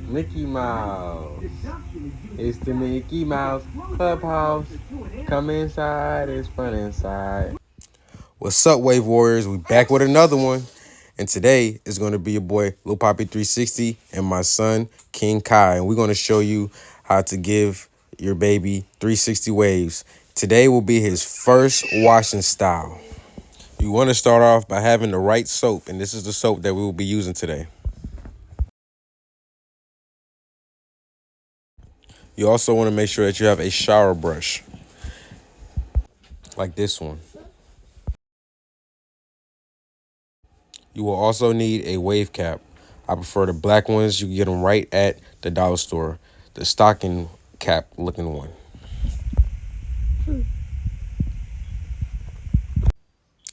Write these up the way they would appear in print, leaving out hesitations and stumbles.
Mickey Mouse. It's the Mickey Mouse Clubhouse. Come inside, it's fun inside. What's up, Wave Warriors? We back with another one. And today is going to be your boy Lil Poppy 360 and my son King Kai. And we're going to show you how to give your baby 360 waves. Today will be his first washing style. You want to start off by having the right soap, and this is the soap that we will be using today. You also want to make sure that you have a shower brush, like this one. You will also need a wave cap. I prefer the black ones. You can get them right at the dollar store, the stocking cap looking one.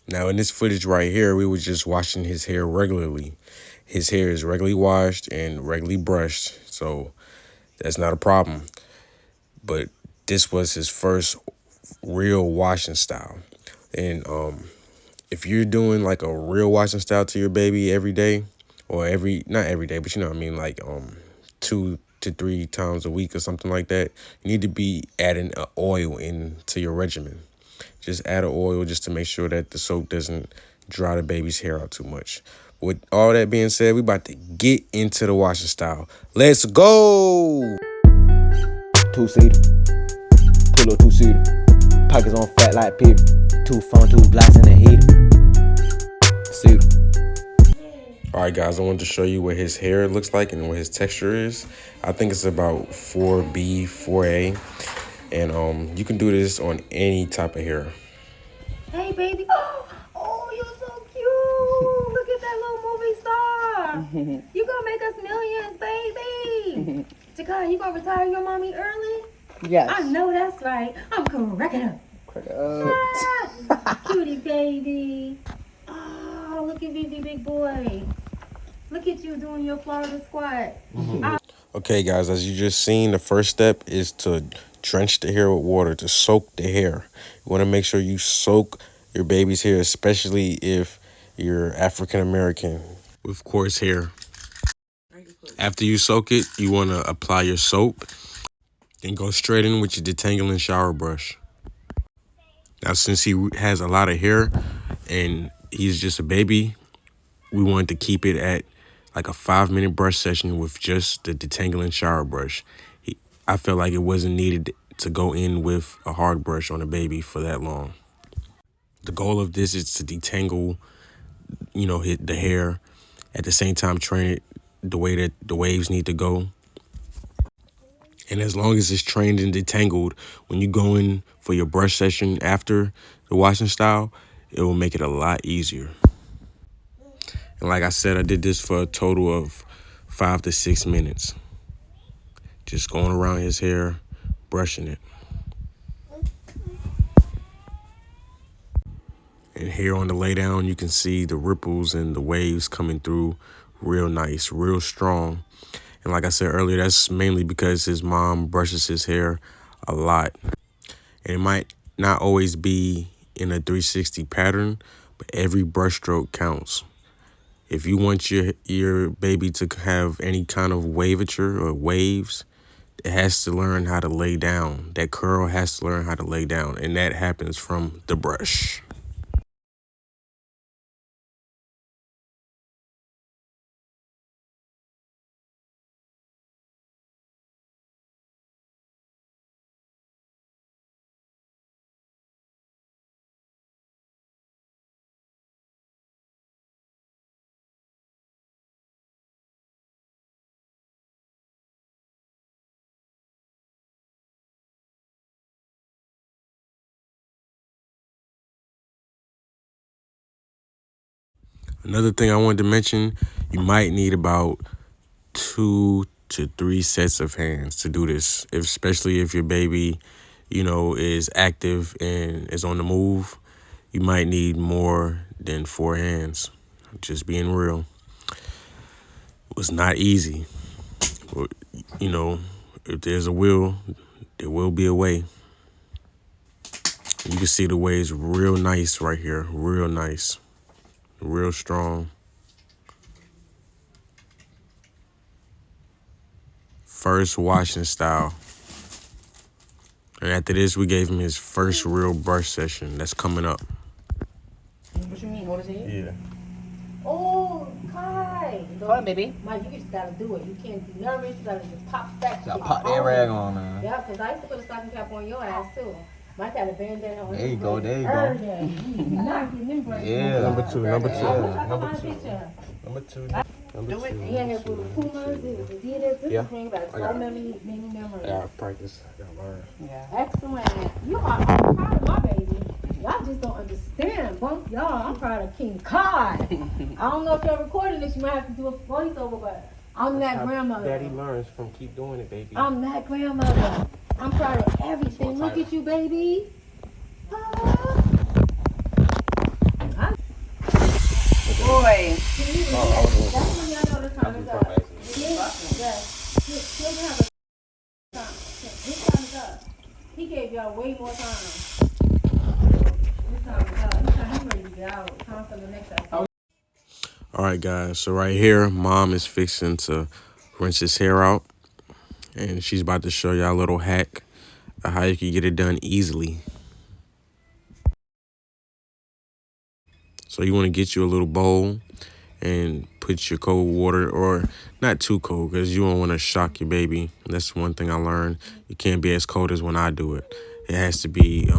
Now in this footage right here, we were just washing his hair regularly. His hair is regularly washed and regularly brushed, so that's not a problem. But this was his first real washing style. And if you're doing like a real washing style to your baby every day, or not every day, but you know what I mean, like 2 to 3 times a week or something like that, you need to be adding oil into your regimen. Just add an oil just to make sure that the soap doesn't dry the baby's hair out too much. With all that being said, we about to get into the washing style. Let's go! Two-seater, pull up two-seater, pockets on fat like Peter, 2 phone, 2 glass in the heater, cedar. All right, guys, I wanted to show you what his hair looks like and what his texture is. I think it's about 4B, 4A. And you can do this on any type of hair. Hey, baby. Oh, you're so cute. Look at that little movie star. You gonna make us millions, baby. Jakai, you gonna retire your mommy early? Yes. I know that's right. I'm cracking up. Crack it up. Cutie baby. Oh, look at Vivi, big boy. Look at you doing your Florida squat. Okay, guys, as you just seen, the first step is to drench the hair with water, to soak the hair. You want to make sure you soak your baby's hair, especially if you're African American with coarse hair. After you soak it, you want to apply your soap, then go straight in with your detangling shower brush. Now, since he has a lot of hair and he's just a baby, we wanted to keep it at like a 5-minute brush session with just the detangling shower brush. I felt like it wasn't needed to go in with a hard brush on a baby for that long. The goal of this is to detangle, hit the hair, at the same time train it the way that the waves need to go. And as long as it's trained and detangled, when you go in for your brush session after the washing style, it will make it a lot easier. And like I said, I did this for a total of 5 to 6 minutes. Just going around his hair, brushing it. And here on the lay down, you can see the ripples and the waves coming through real nice, real strong. And like I said earlier, that's mainly because his mom brushes his hair a lot. And it might not always be in a 360 pattern, but every brush stroke counts. If you want your baby to have any kind of wavature or waves, it has to learn how to lay down. That curl has to learn how to lay down, and that happens from the brush. Another thing I wanted to mention, you might need about 2 to 3 sets of hands to do this, especially if your baby, is active and is on the move. You might need more than 4 hands. Just being real. It was not easy. But, if there's a will, there will be a way. You can see the waves real nice right here. Real nice. Real strong. first washing style. And after this, we gave him his first real brush session. That's coming up. What you mean? Hold his head? Yeah. Oh, Kai. Hold on, baby. Mike, you just gotta do it. You can't be nervous. You gotta just pop that shit. Pop that rag on, man. Yeah, because I used to put a stocking cap on your ass, too. Mike had a bandana on. There you go, there you go. Every day. Not getting them braids. Yeah. Number two. I wish I could find a picture. Number two. He had his little Pumas, his Adidas. This Yeah. brings back so many memories. I gotta practice. I gotta learn. Yeah. Excellent. You are I'm proud of my baby. Y'all just don't understand. Bump y'all. I'm proud of King Kai. I don't know if y'all recording this. You might have to do a voiceover, but I'm that grandmother. Daddy learns from keep doing it, baby. I'm that grandmother. I'm proud of everything. Look at you, baby. Ah. Boy. That's when y'all know the time is up. Yes. He'll have a time. His time is up. He gave y'all way more time. His time is up. He's ready to get out. Time for the next episode. All right, guys. So right here, mom is fixing to rinse his hair out. And she's about to show y'all a little hack of how you can get it done easily. So you want to get you a little bowl and put your cold water, or not too cold because you don't want to shock your baby. That's one thing I learned. You can't be as cold as when I do it. It has to be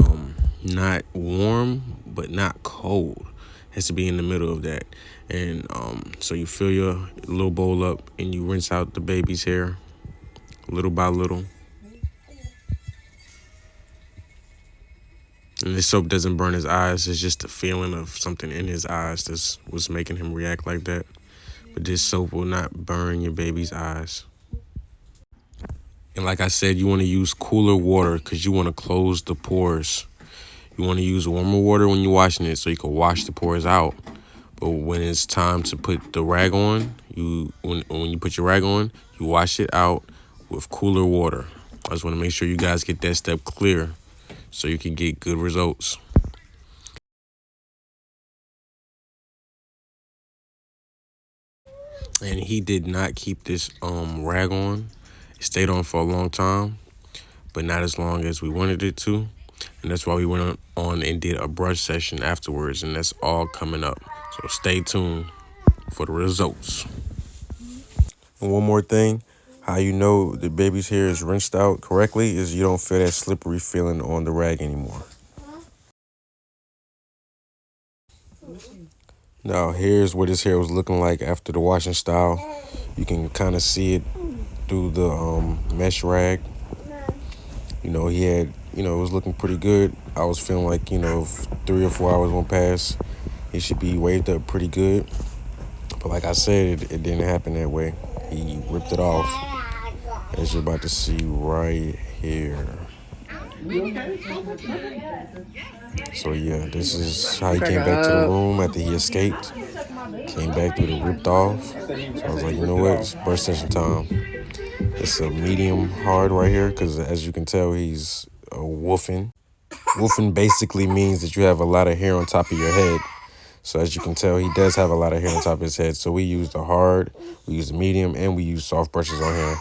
not warm, but not cold. It has to be in the middle of that. And so you fill your little bowl up and you rinse out the baby's hair little by little. And this soap doesn't burn his eyes. It's just the feeling of something in his eyes that's what's making him react like that. But this soap will not burn your baby's eyes. And like I said, you want to use cooler water because you want to close the pores. You want to use warmer water when you're washing it so you can wash the pores out. But when it's time to put the rag on, when you put your rag on, you wash it out with cooler water. I just want to make sure you guys get that step clear so you can get good results. And he did not keep this rag on. It stayed on for a long time, but not as long as we wanted it to. And that's why we went on and did a brush session afterwards, and that's all coming up. So stay tuned for the results. And one more thing, how you know the baby's hair is rinsed out correctly is you don't feel that slippery feeling on the rag anymore. Now here's what his hair was looking like after the washing style. You can kind of see it through the mesh rag. You know, he had, it was looking pretty good. I was feeling like, if 3 or 4 hours went past, he should be waved up pretty good. But like I said, it didn't happen that way. He ripped it off, as you're about to see right here. So yeah, this is how he came back to the room after he escaped. Came back with it ripped off. So I was like, you know what, it's brush session time. It's a medium hard right here because as you can tell, he's woofing. Woofing basically means that you have a lot of hair on top of your head. So as you can tell, he does have a lot of hair on top of his head. So we use the hard, we use the medium, and we use soft brushes on here.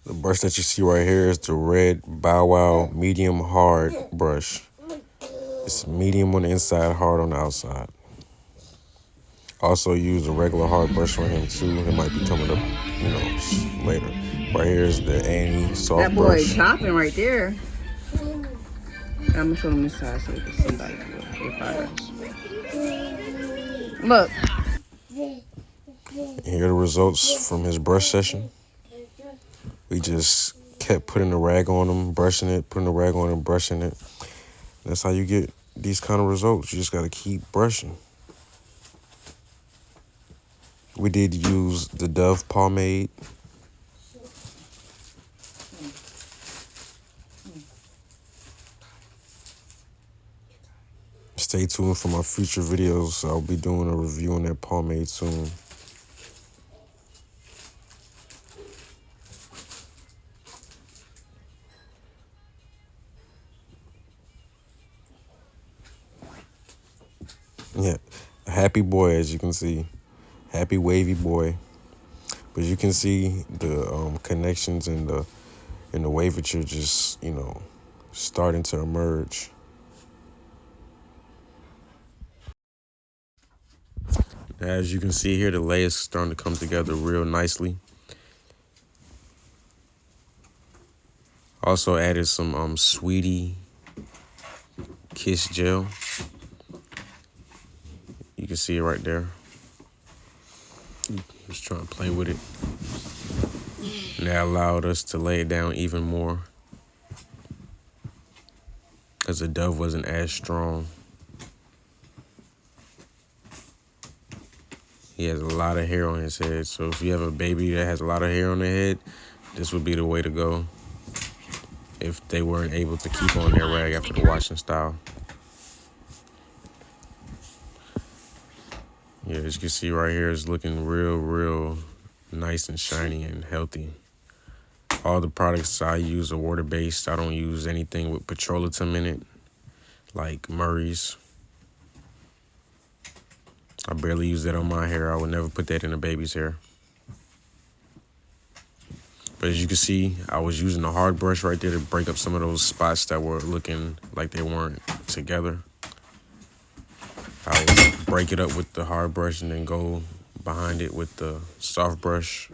The brush that you see right here is the red Bow Wow medium hard brush. It's medium on the inside, hard on the outside. Also use a regular hard brush for him too. It might be coming up, later. Right here is the Annie soft brush. That boy chopping right there. I'm gonna show him this side so you can see like the progress. Look. Here are the results from his brush session. We just kept putting the rag on him, brushing it, putting the rag on him, brushing it. That's how you get these kind of results. You just got to keep brushing. We did use the Dove pomade. Stay tuned for my future videos. I'll be doing a review on that pomade soon. Yeah, a happy boy, as you can see. Happy wavy boy. But you can see the connections and the wavature just, starting to emerge. As you can see here, the layers starting to come together real nicely. Also added some Sweetie Kiss gel. You can see it right there. Just trying to play with it. And that allowed us to lay it down even more, because the dove wasn't as strong. He has a lot of hair on his head, so if you have a baby that has a lot of hair on their head, this would be the way to go if they weren't able to keep on their rag after the washing style. Yeah, as you can see right here, it's looking real nice and shiny and healthy. All the products I use are water-based. I don't use anything with petroleum in it, like Murray's. I barely use that on my hair. I would never put that in a baby's hair. But as you can see, I was using a hard brush right there to break up some of those spots that were looking like they weren't together. I would break it up with the hard brush and then go behind it with the soft brush.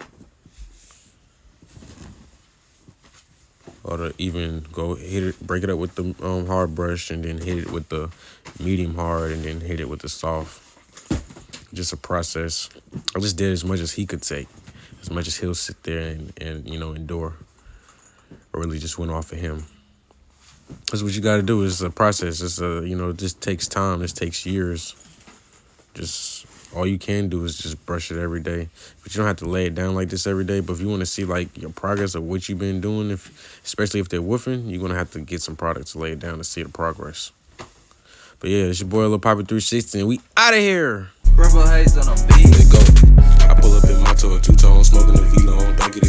Or to even go hit it, break it up with the hard brush and then hit it with the medium hard and then hit it with the soft. Just a process. I just did as much as he could take, as much as he'll sit there and endure. I really just went off of him. That's what you got to do. It's a process. It's this takes time. This takes years. Just all you can do is just brush it every day. But you don't have to lay it down like this every day. But if you want to see like your progress of what you've been doing, especially if they're woofing, you're gonna have to get some products to lay it down to see the progress. But yeah, it's your boy Lil Poppy 360, and we out of here. Purple haze on a beat. Let's go. I pull up in my tour, two-tone, smoking the V-Long, don't get it.